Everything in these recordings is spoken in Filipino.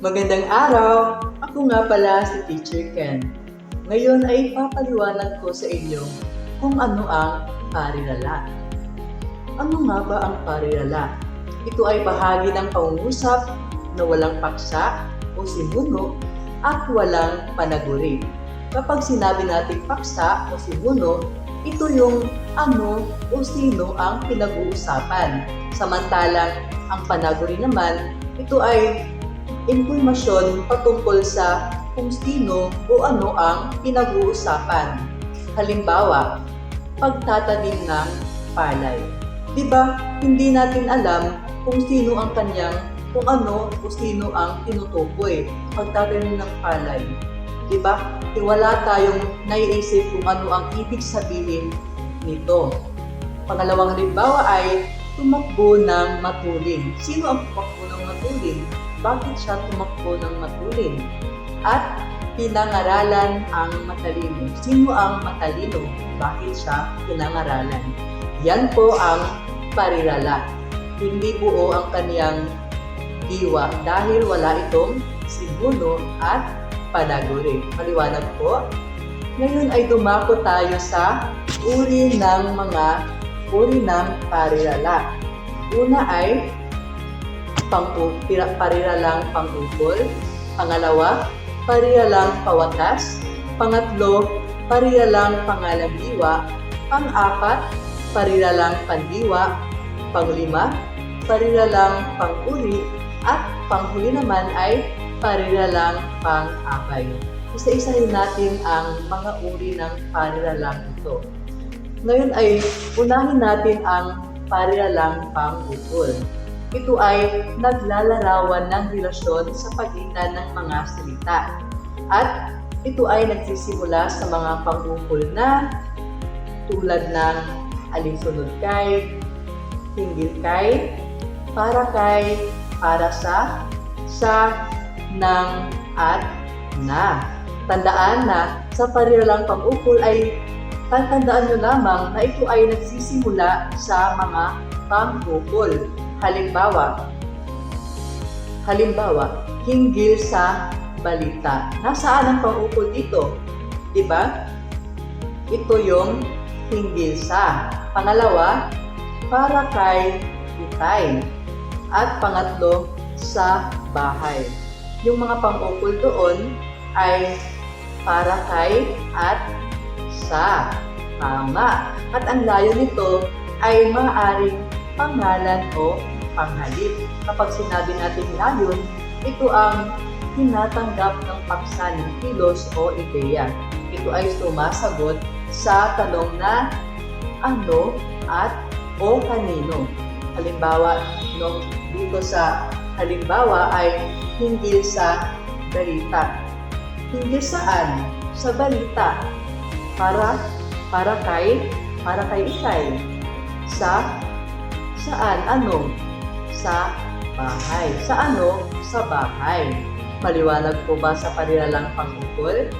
Magandang araw! Ako nga pala si Teacher Ken. Ngayon ay papaliwanag ko sa inyo kung ano ang parirala. Ano nga ba ang parirala? Ito ay bahagi ng pangungusap na walang paksa o sinuno at walang panaguri. Kapag sinabi natin paksa o sinuno, ito yung ano o sino ang pinag-uusapan. Samantalang ang panaguri naman, ito ay impormasyon patungkol sa kung sino o ano ang pinag-uusapan. Halimbawa, pagtatanim ng palay. Diba, hindi natin alam kung sino ang kung ano o sino ang tinutukoy pagtatanim ng palay. Diba, wala tayong naiisip kung ano ang ibig sabihin nito. Pangalawang halimbawa ay tumakbo ng matulin. Sino ang tumakbo ng matulin? Bakit siya tumakbo ng matulin? At pinangaralan ang matalino. Sino ang matalino? Bakit siya pinangaralan? Yan po ang parirala. Hindi buo ang kaniyang diwa dahil wala itong sinuno at panaguri. Maliwanag po? Ngayon ay dumako tayo sa uri ng parirala. Una ay pariralang pang-ukol. Pangalawa, pariralang pawatas. Pangatlo, pariralang pangalabiwa. Pang-apat, pariralang pandiwa. Panglima, pariralang pang-uri. At panghuli naman ay pariralang pang-abay. Isa-isahin natin ang mga uri ng pariralang ito. Ngayon ay unahin natin ang pariralang pang-ukol. Ito ay naglalarawan ng relasyon sa pagitan ng mga salita. At ito ay nagsisimula sa mga pang-ukol na tulad ng alinsunod kay, hinggil kay, para sa, ng, at na. Tandaan na sa pariralang pang-ukol ay tatandaan nyo lamang na ito ay nagsisimula sa mga pang-ukol. Halimbawa, hinggil sa balita. Nasaan ang pang-ukol dito? Diba? Ito yung hinggil sa. Pangalawa, para kay itay. At pangatlo, sa bahay. Yung mga pang-ukol doon ay para kay at sa. Tama. At ang layo nito ay maaaring pangalan o panghalip. Kapag sinabi natin layon, ito ang tinatanggap ng paksa ng kilos o ideya. Ito ay sumasagot sa tanong na ano at o kanino. Halimbawa, dito sa halimbawa ay hinggil sa balita. Hinggil saan? Sa balita. Para kay itay. Saan? Ano? Sa bahay. Sa ano? Sa bahay. Maliwanag po ba sa pariralang pang-ukol?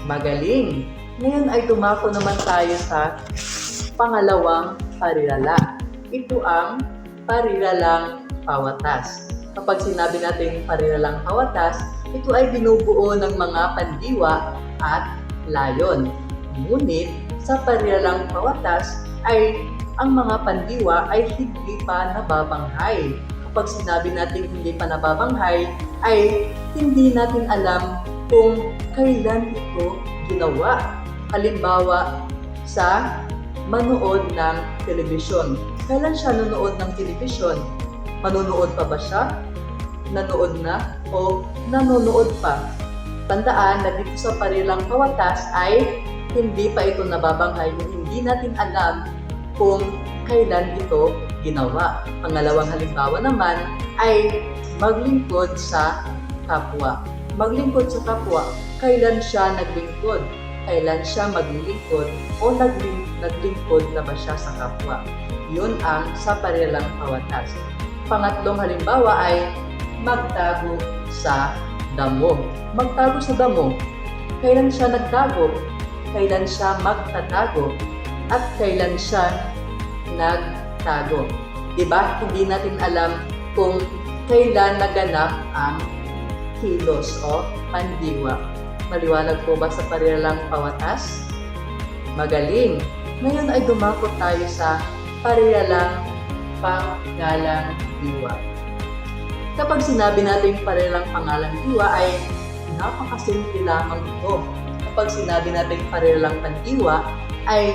Magaling! Ngayon ay dumako naman tayo sa pangalawang parirala. Ito ang pariralang pawatas. Kapag sinabi natin pariralang pawatas, ito ay binubuo ng mga pandiwa at layon. Ngunit sa pariralang pawatas ay ang mga pandiwa ay hindi pa nababanghay. Kapag sinabi natin hindi pa nababanghay, ay hindi natin alam kung kailan ito ginawa. Halimbawa, sa manood ng telebisyon. Kailan siya nanood ng telebisyon? Manonood pa ba siya? Nanood na? O nanonood pa? Tandaan na dito sa pariralang pawatas ay hindi pa ito nababanghay. Hindi natin alam kung kailan ito ginawa. Pangalawang halimbawa naman ay maglingkod sa kapwa. Maglingkod sa kapwa, kailan siya naglingkod? Kailan siya maglingkod o naglingkod na ba siya sa kapwa? Yun ang sa pariralang pawatas. Pangatlong halimbawa ay magtago sa damo. Magtago sa damo. Kailan siya nagtago? Kailan siya magtatago? At kailan siya nagtago? Diba? Hindi natin alam kung kailan naganap ang kilos o pandiwa. Maliwanag po ba sa parilalang pawatas? Magaling! Ngayon ay dumako tayo sa parilalang pangalang diwa. Kapag sinabi natin parilalang pangalang diwa ay napakasimple lamang ito. Kapag sinabi natin parilalang pandiwa ay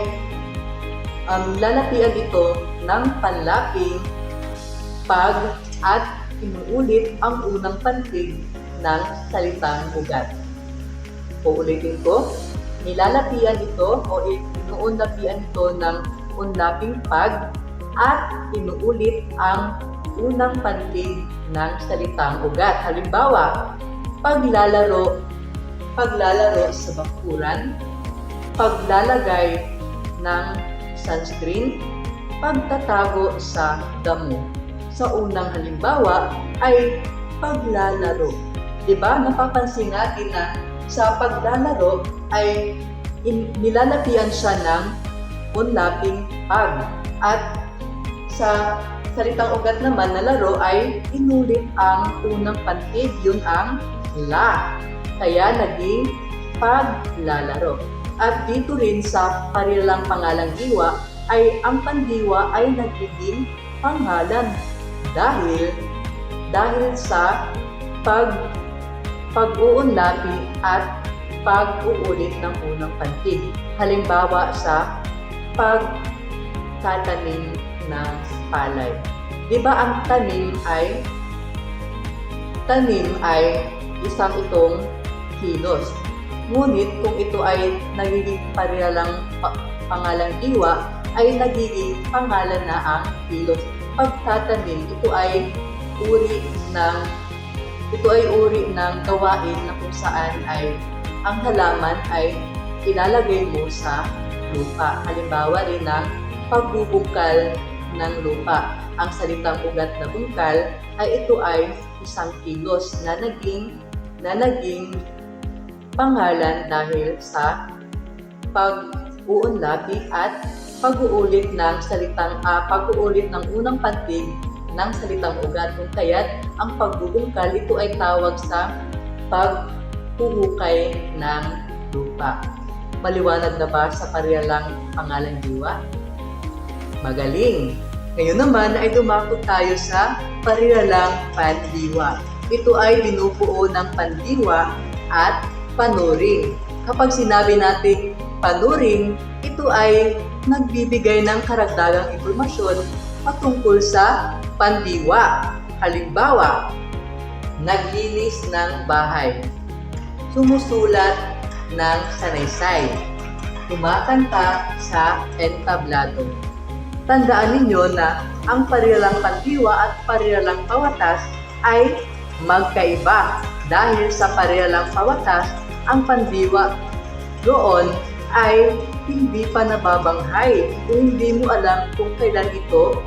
lalapian ito ng panlaping pag at inuulit ang unang pantig ng salitang ugat. Uulitin ko, nilalapian ito o inuunlapian ito ng unlaping pag at inuulit ang unang pantig ng salitang ugat. Halimbawa, paglalaro sa bakuran, paglalagay ng sunscreen, pagtatago sa damo. Sa unang halimbawa ay paglalaro. Diba? Napapansin natin na sa paglalaro ay nilalapian siya ng unlaping pag. At sa salitang ugat naman na laro ay inulit ang unang pantig, yun ang la. Kaya naging paglalaro. At dito rin sa parilalang pangalang diwa ay ang pandiwa ay nagiging pangalan dahil sa pag-uunlapi at pag-uulit ng unang pantig. Halimbawa sa pagtatanim ng palay. Diba ang tanim ay isang itong kilos. Ngunit kung ito ay nagiging parilalang pangalang diwa, ay nagiging pangalan na ang kilos. Pagtatanim, ito ay uri ng gawain na kung saan ay ang halaman ay ilalagay mo sa lupa. Halimbawa rin ng pagbubungkal ng lupa. Ang salitang ugat na bungkal ay ito ay isang kilos na naging pangalan dahil sa pag-uunlapi at pag-uulit ng unang pantig ng salitang ugat. Kung kaya't ang pagbubungkal ito ay tawag sa paghuhukay ng lupa. Maliwanag na ba sa parilalang pangalang diwa? Magaling! Ngayon naman ay dumako tayo sa parilalang pandiwa. Ito ay binubuo ng pandiwa at panuring. Kapag sinabi natin panuring, ito ay nagbibigay ng karagdagang impormasyon patungkol sa pandiwa. Halimbawa, naglinis ng bahay, sumusulat ng sanaysay, kumakanta sa entablado. Tandaan ninyo na ang parilalang pandiwa at parilalang pawatas ay magkaiba dahil sa parilalang pawatas, ang pandiwa doon ay hindi pa nababanghay o hindi mo alam kung kailan ito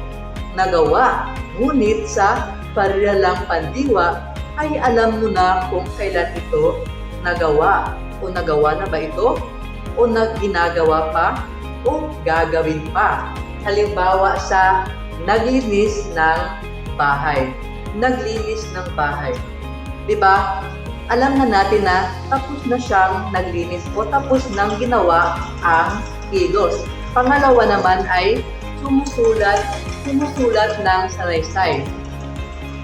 nagawa. Ngunit sa parilalang pandiwa ay alam mo na kung kailan ito nagawa. O nagawa na ba ito? O ginagawa pa? O gagawin pa? Halimbawa sa naglinis ng bahay. Naglinis ng bahay. Diba? Alam na natin na tapos na siyang naglinis o tapos nang ginawa ang kilos. Pangalawa naman ay sumusulat ng sanaysay.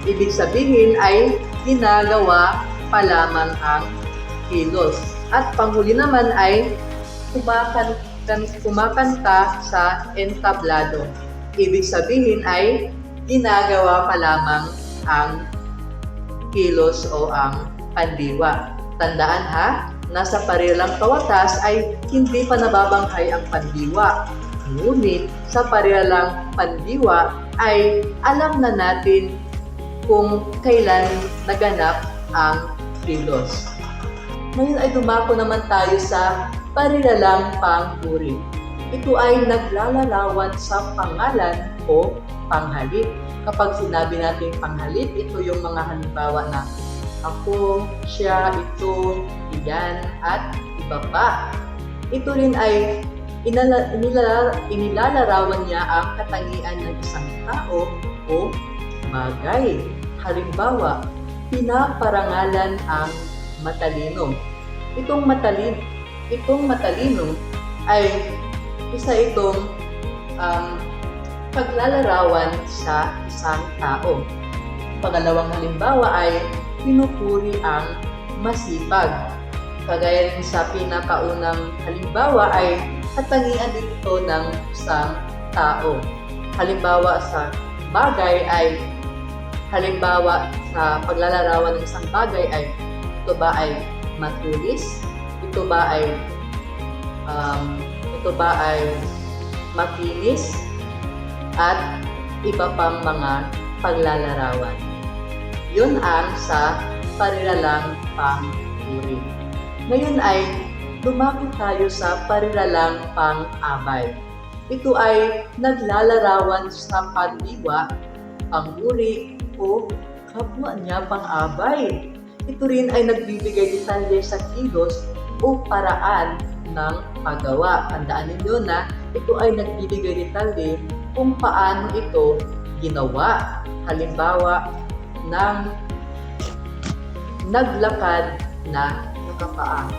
Ibig sabihin ay ginagawa pa lamang ang kilos. At panghuli naman ay kumakanta sa entablado. Ibig sabihin ay ginagawa pa lamang ang kilos o ang pandiwa. Tandaan ha, nasa parilalang pawatas ay hindi pa nababanghay ang pandiwa. Ngunit sa parilalang pandiwa ay alam na natin kung kailan naganap ang kilos. Ngayon ay dumako naman tayo sa parilalang panguri. Ito ay naglalarawan sa pangalan o panghalip. Kapag sinabi natin panghalip, ito yung mga halimbawa na ako, siya, ito, iyan, at iba pa. Ito rin ay inilalarawan niya ang katangian ng isang tao o bagay. Halimbawa, pinaparangalan ang matalino. Itong matalino ay isa itong paglalarawan sa isang tao. Pangalawang halimbawa ay pinupuri ang masipag. Kagaya rin sa pinakaunang halimbawa ay katangian dito ng isang tao. Halimbawa sa bagay ay halimbawa sa paglalarawan ng isang bagay ay ito ba ay matulis? Ito ba ay makinis? At iba pang mga paglalarawan. Yun ang sa pariralang pang-uri. Ngayon ay lumapit tayo sa pariralang pang-abay. Ito ay naglalarawan sa pandiwa, pang-uri o kapwa niya pang-abay. Ito rin ay nagbibigay detalye sa kilos o paraan ng paggawa. Tandaan ninyo na ito ay nagbibigay detalye kung paano ito ginawa. Halimbawa ng naglakad na nakapaa.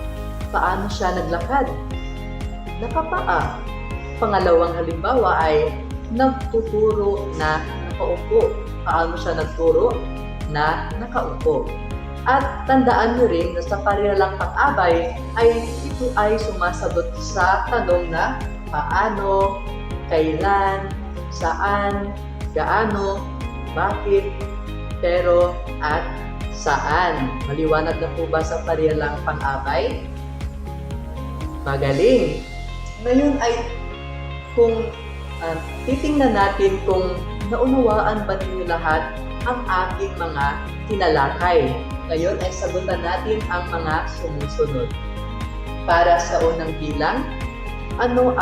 Paano siya naglakad? Nakapaa. Pangalawang halimbawa ay nagtuturo na nakaupo. Paano siya nagturo? Na nakaupo. At tandaan nyo rin na sa pariralang pang-abay ay ito ay sumasagot sa tanong na paano, kailan, saan, gaano, bakit, pero, at saan. Maliwanag na po ba sa pariralang pang-abay? Magaling! Ngayon ay kung titingnan natin kung naunawaan ba ninyo lahat ang aking mga tinalakay. Ngayon ay sagutan natin ang mga sumusunod. Para sa unang bilang, anong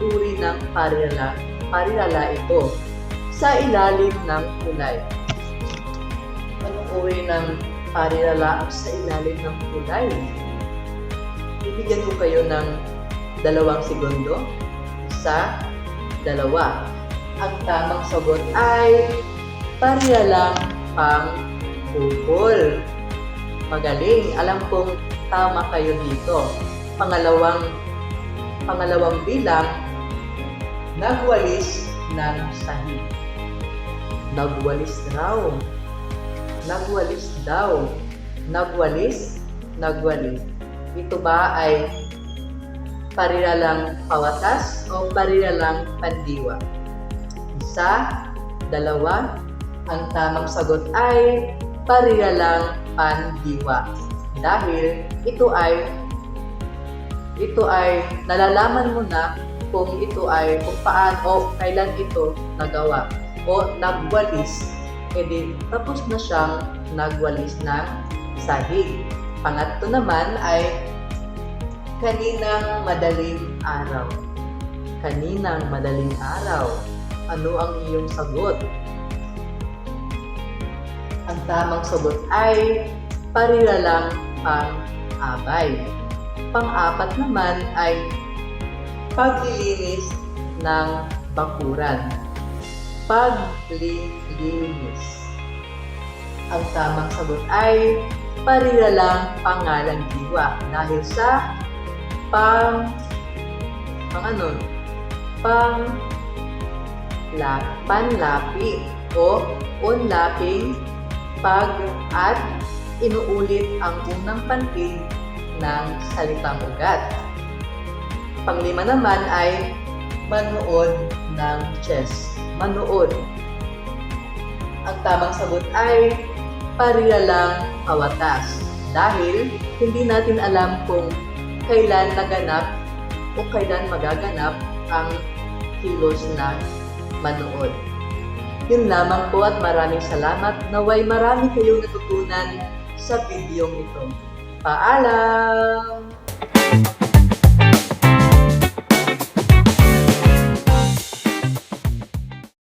uri ng parirala ito? Sa ilalim ng kulay. Anong uri ng parirala sa ilalim ng kulay? Bibigyan ko kayo ng 2 segundo. 1, 2. Ang tamang sagot ay pariralang pang-ukol. Magaling. Alam kong tama kayo dito. Pangalawang bilang, nagwalis ng sahig. Nagwalis raw. Nagwalis daw. Nagwalis. Ito ba ay pariralang pawatas o pariralang pandiwa? 1, 2. Ang tamang sagot ay pariralang pandiwa. Dahil ito ay nalalaman mo na kung paano o kailan ito nagawa o nagwalis. Edi tapos na siyang nagwalis ng sahig. Pangatlo naman ay kaninang madaling araw. Kaninang madaling araw. Ano ang iyong sagot? Ang tamang sagot ay pariralang pang-abay. Pang-apat naman ay paglilinis ng bakuran. Paglilinis. Ang tamang sagot ay pariralang pangalang diwa. Dahil sa panlapi o unlaping at inuulit ang unang pantig ng salitang ugat. Panglima naman ay manood ng chess. Manood. Ang tamang sagot ay pariralang pawatas. Dahil hindi natin alam kung kailan naganap o kailan magaganap ang kilos na manood. Yun lamang po at maraming salamat. Naway marami kayong natutunan sa video ito. Paalam!